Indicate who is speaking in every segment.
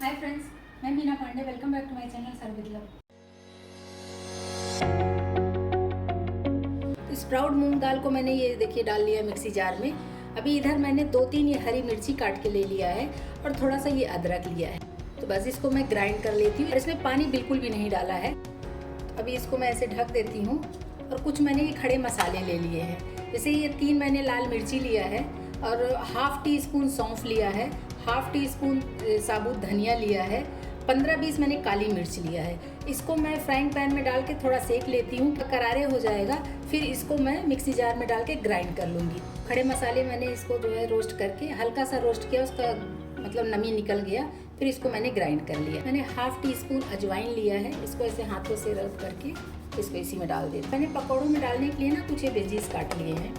Speaker 1: हाय friends, मैं Meena Pandey. Welcome back to my channel serve with love. Sprout मूंग दाल को मैंने ये देखिए डाल लिया मिक्सी जार में। अभी इधर मैंने 2-3 ये हरी मिर्ची काट के ले लिया है और थोड़ा सा ये अदरक लिया है। तो बस इसको मैं ग्राइंड कर लेती हूँ और इसमें पानी बिल्कुल भी नहीं डाला है। अभी इसको मैं ऐसे ढक देती हूँ। और कुछ मैंने ये खड़े मसाले ले लिए हैं, जैसे ये 3 मैंने लाल मिर्ची लिया है और हाफ टी स्पून सौंफ लिया है, हाफ टी स्पून साबुत धनिया लिया है, 15-20 मैंने काली मिर्च लिया है। इसको मैं फ्राइंग पैन में डाल के थोड़ा सेक लेती हूँ, करारे हो जाएगा। फिर इसको मैं मिक्सी जार में डाल के ग्राइंड कर लूँगी। खड़े मसाले मैंने इसको जो है रोस्ट करके हल्का सा रोस्ट किया, उसका मतलब नमी निकल गया। फिर इसको मैंने ग्राइंड कर लिया। मैंने हाफ टी स्पून अजवाइन लिया है, इसको ऐसे हाथों से रब करके इसको इसी में डाल देती। मैंने पकौड़ों में डालने के लिए ना कुछ ये वेजीज काट लिए हैं।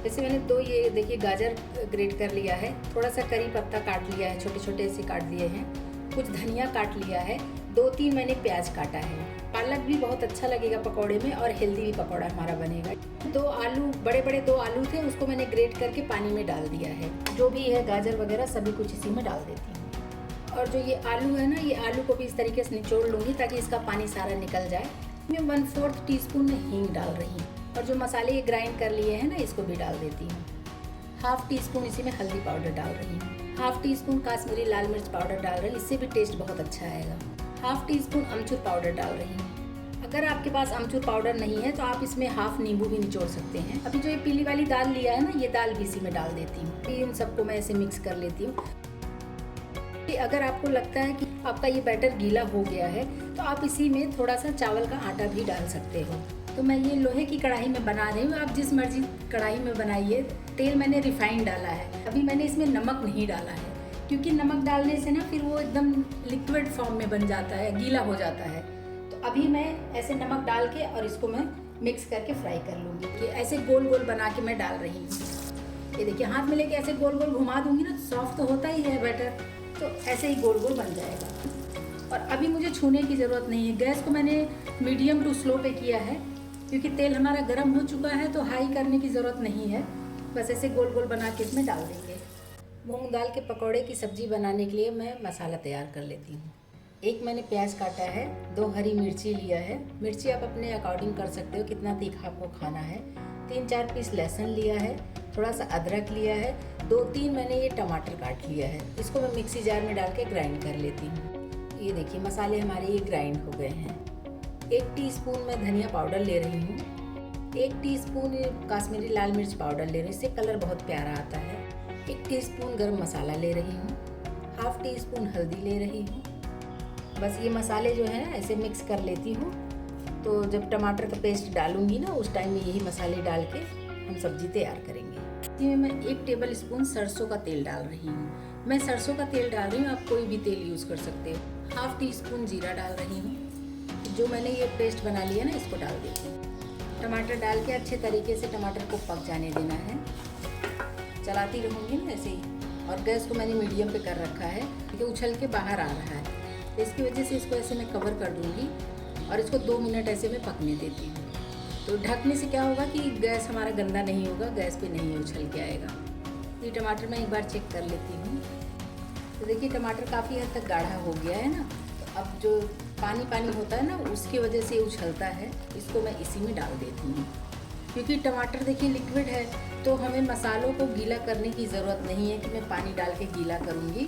Speaker 1: जैसे मैंने 2 ये देखिए गाजर ग्रेट कर लिया है, थोड़ा सा करी पत्ता काट लिया है, छोटे छोटे ऐसे काट दिए हैं, कुछ धनिया काट लिया है, 2-3 मैंने प्याज काटा है। पालक भी बहुत अच्छा लगेगा पकौड़े में और हेल्दी भी पकौड़ा हमारा बनेगा। 2 आलू, बड़े बड़े 2 आलू थे, उसको मैंने ग्रेट करके पानी में डाल दिया है। जो भी है गाजर वगैरह सभी कुछ इसी में डाल देती हूँ। और जो ये आलू है ना, ये आलू को भी इस तरीके से निचोड़ लूँगी ताकि इसका पानी सारा निकल जाए। मैं 1/4 टीस्पून में हींग डाल रही हूँ और जो मसाले ये ग्राइंड कर लिए हैं ना, इसको भी डाल देती हूँ। हाफ टी स्पून इसी में हल्दी पाउडर डाल रही हूँ, हाफ टी स्पून काश्मीरी लाल मिर्च पाउडर डाल रही हूँ, इससे भी टेस्ट बहुत अच्छा आएगा। हाफ टी स्पून अमचूर पाउडर डाल रही हूँ। अगर आपके पास अमचूर पाउडर नहीं है तो आप इसमें हाफ नींबू भी निचोड़ सकते हैं। अभी जो ये पीली वाली दाल लिया है ना, ये दाल भी इसी में डाल देती हूँ। फिर इन सबको मैं ऐसे मिक्स कर लेती हूँ। अगर आपको लगता है कि आपका ये बैटर गीला हो गया है तो आप इसी में थोड़ा सा चावल का आटा भी डाल सकते हो। तो मैं ये लोहे की कढ़ाई में बना रही हूँ, आप जिस मर्जी कढ़ाई में बनाइए। तेल मैंने रिफाइंड डाला है। अभी मैंने इसमें नमक नहीं डाला है क्योंकि नमक डालने से ना फिर वो एकदम लिक्विड फॉर्म में बन जाता है, गीला हो जाता है। तो अभी मैं ऐसे नमक डाल के और इसको मैं मिक्स करके फ्राई कर लूँगी। कि ऐसे गोल गोल बना के मैं डाल रही हूँ। ये देखिए हाथ में लेके ऐसे गोल गोल घुमा दूँगी ना, सॉफ्ट तो होता ही है बैटर, तो ऐसे ही गोल गोल बन जाएगा। और अभी मुझे छूने की ज़रूरत नहीं है। गैस को मैंने मीडियम टू स्लो पे किया है क्योंकि तेल हमारा गर्म हो चुका है, तो हाई करने की ज़रूरत नहीं है। बस ऐसे गोल गोल बना के इसमें डाल देंगे। मूंग दाल के पकौड़े की सब्ज़ी बनाने के लिए मैं मसाला तैयार कर लेती हूँ। 1 मैंने प्याज काटा है, 2 हरी मिर्ची लिया है। मिर्ची आप अपने अकॉर्डिंग कर सकते हो कितना तीखा आपको खाना है। 3-4 पीस लहसुन लिया है, थोड़ा सा अदरक लिया है, 2-3 मैंने ये टमाटर काट लिया है। इसको मैं मिक्सी जार में डाल के ग्राइंड कर लेती हूँ। ये देखिए मसाले हमारे ये ग्राइंड हो गए हैं। 1 टीस्पून मैं धनिया पाउडर ले रही हूँ, 1 टीस्पून काश्मीरी लाल मिर्च पाउडर ले रही हूँ, इससे कलर बहुत प्यारा आता है। 1 टीस्पून गरम मसाला ले रही हूँ, हाफ टी स्पून हल्दी ले रही हूँ। बस ये मसाले जो है ना ऐसे मिक्स कर लेती हूँ। तो जब टमाटर का पेस्ट डालूंगी ना, उस टाइम में यही मसाले डाल के हम सब्जी तैयार करेंगे। इसमें मैं 1 टेबल स्पून सरसों का तेल डाल रही हूँ। मैं सरसों का तेल डाल रही हूँ, आप कोई भी तेल यूज़ कर सकते हो। हाफ टी स्पून जीरा डाल रही हूँ। जो मैंने ये पेस्ट बना लिया ना, इसको डाल देती हूँ। टमाटर डाल के अच्छे तरीके से टमाटर को पक जाने देना है। चलाती रहूँगी ना ऐसे ही। और गैस को मैंने मीडियम पे कर रखा है क्योंकि उछल के बाहर आ रहा है, तो इसकी वजह से इसको ऐसे मैं कवर कर दूँगी और इसको 2 मिनट ऐसे मैं पकने देती हूँ। तो ढकने से क्या होगा कि गैस हमारा गंदा नहीं होगा, गैस पे नहीं उछल के आएगा। ये टमाटर मैं एक बार चेक कर लेती हूँ। तो देखिए टमाटर काफ़ी हद तक गाढ़ा हो गया है ना। तो अब जो पानी पानी होता है ना, उसकी वजह से उछलता है। इसको मैं इसी में डाल देती हूँ क्योंकि टमाटर देखिए लिक्विड है, तो हमें मसालों को गीला करने की ज़रूरत नहीं है कि मैं पानी डाल के गीला करूँगी।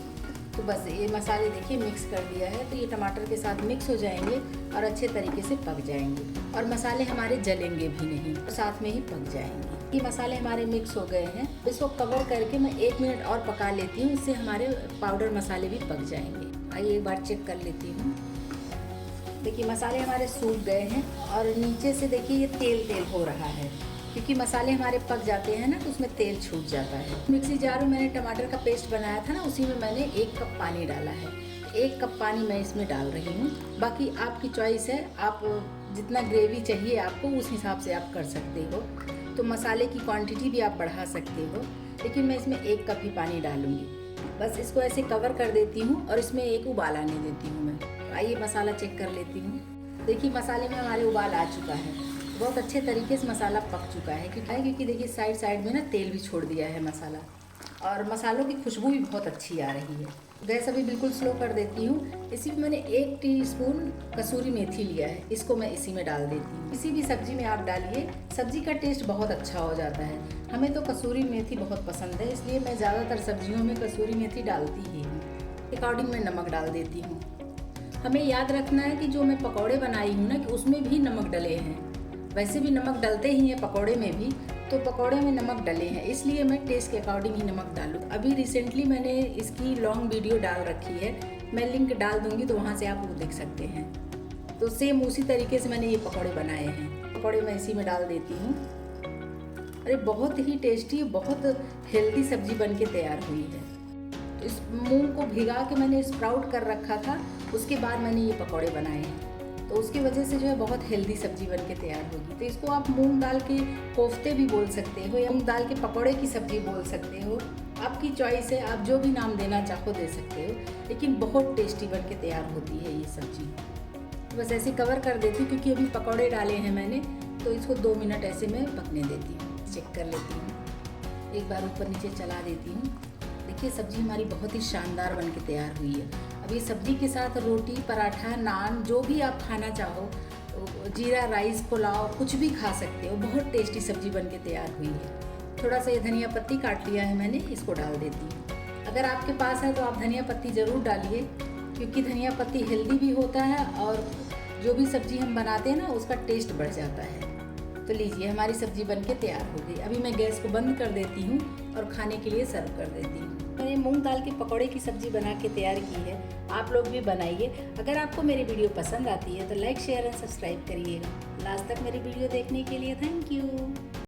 Speaker 1: तो बस ये मसाले देखिए मिक्स कर दिया है, तो ये टमाटर के साथ मिक्स हो जाएंगे और अच्छे तरीके से पक जाएंगे और मसाले हमारे जलेंगे भी नहीं, तो साथ में ही पक जाएंगे। ये मसाले हमारे मिक्स हो गए हैं। इसको कवर करके मैं 1 मिनट और पका लेती हूँ, इससे हमारे पाउडर मसाले भी पक जाएंगे। आइए एक बार चेक कर लेती हूँ। देखिए मसाले हमारे सूख गए हैं और नीचे से देखिए ये तेल तेल हो रहा है क्योंकि मसाले हमारे पक जाते हैं ना, तो उसमें तेल छूट जाता है। मिक्सी जार में मैंने टमाटर का पेस्ट बनाया था ना, उसी में मैंने 1 कप पानी डाला है। 1 कप पानी मैं इसमें डाल रही हूँ। बाकी आपकी चॉइस है, आप जितना ग्रेवी चाहिए आपको उस हिसाब से आप कर सकते हो। तो मसाले की क्वांटिटी भी आप बढ़ा सकते हो, लेकिन मैं इसमें 1 कप ही पानी डालूँगी। बस इसको ऐसे कवर कर देती हूँ और इसमें एक उबाल आने देती हूँ मैं। तो आइए मसाला चेक कर लेती हूँ। देखिए मसाले में हमारे उबाल आ चुका है, बहुत अच्छे तरीके से मसाला पक चुका है। क्योंकि देखिए साइड साइड में ना तेल भी छोड़ दिया है मसाला, और मसालों की खुशबू भी बहुत अच्छी आ रही है। गैस अभी बिल्कुल स्लो कर देती हूँ। इसी में मैंने 1 टीस्पून कसूरी मेथी लिया है, इसको मैं इसी में डाल देती हूँ। किसी भी सब्जी में आप डालिए, सब्जी का टेस्ट बहुत अच्छा हो जाता है। हमें तो कसूरी मेथी बहुत पसंद है, इसलिए मैं ज़्यादातर सब्जियों में कसूरी मेथी डालती ही हूँ। अकॉर्डिंग मैं नमक डाल देती हूँ। हमें याद रखना है कि जो मैं पकौड़े बनाई हूँ ना, कि उसमें भी नमक डले हैं। वैसे भी नमक डलते ही हैं पकौड़े में भी, तो पकौड़े में नमक डले हैं, इसलिए मैं टेस्ट के अकॉर्डिंग ही नमक डालूँ। अभी रिसेंटली मैंने इसकी लॉन्ग वीडियो डाल रखी है, मैं लिंक डाल दूँगी तो वहाँ से आप वो देख सकते हैं। तो सेम उसी तरीके से मैंने ये पकौड़े बनाए हैं। पकौड़े मैं इसी में डाल देती हूँ। अरे बहुत ही टेस्टी, बहुत हेल्दी सब्जी बन के तैयार हुई है। तो इस मूंग को भिगा के मैंने स्प्राउट कर रखा था, उसके बाद मैंने ये पकौड़े बनाए हैं, तो उसकी वजह से जो है बहुत हेल्दी सब्जी बन के तैयार होगी। तो इसको आप मूंग दाल के कोफ्ते भी बोल सकते हो या मूंग दाल के पकौड़े की सब्जी बोल सकते हो, आपकी चॉइस है, आप जो भी नाम देना चाहो दे सकते हो, लेकिन बहुत टेस्टी बन के तैयार होती है ये सब्जी। तो बस ऐसे कवर कर देती हूँ, क्योंकि अभी पकौड़े डाले हैं मैंने, तो इसको 2 मिनट ऐसे मैं पकने देती हूँ। चेक कर लेती हूँ, एक बार ऊपर नीचे चला देती हूँ। देखिए सब्जी हमारी बहुत ही शानदार बन के तैयार हुई है। अब ये सब्जी के साथ रोटी, पराठा, नान, जो भी आप खाना चाहो, जीरा राइस, पुलाव, कुछ भी खा सकते हो। बहुत टेस्टी सब्जी बन के तैयार हुई है। थोड़ा सा ये धनिया पत्ती काट लिया है मैंने, इसको डाल देती हूँ। अगर आपके पास है तो आप धनिया पत्ती ज़रूर डालिए, क्योंकि धनिया पत्ती हेल्दी भी होता है और जो भी सब्जी हम बनाते हैं ना, उसका टेस्ट बढ़ जाता है। तो लीजिए हमारी सब्जी बनके तैयार हो गई। अभी मैं गैस को बंद कर देती हूँ और खाने के लिए सर्व कर देती हूँ। मैंने मूंग दाल के पकौड़े की सब्जी बना के तैयार की है, आप लोग भी बनाइए। अगर आपको मेरी वीडियो पसंद आती है तो लाइक, शेयर एंड सब्सक्राइब करिएगा। लास्ट तक मेरी वीडियो देखने के लिए थैंक यू।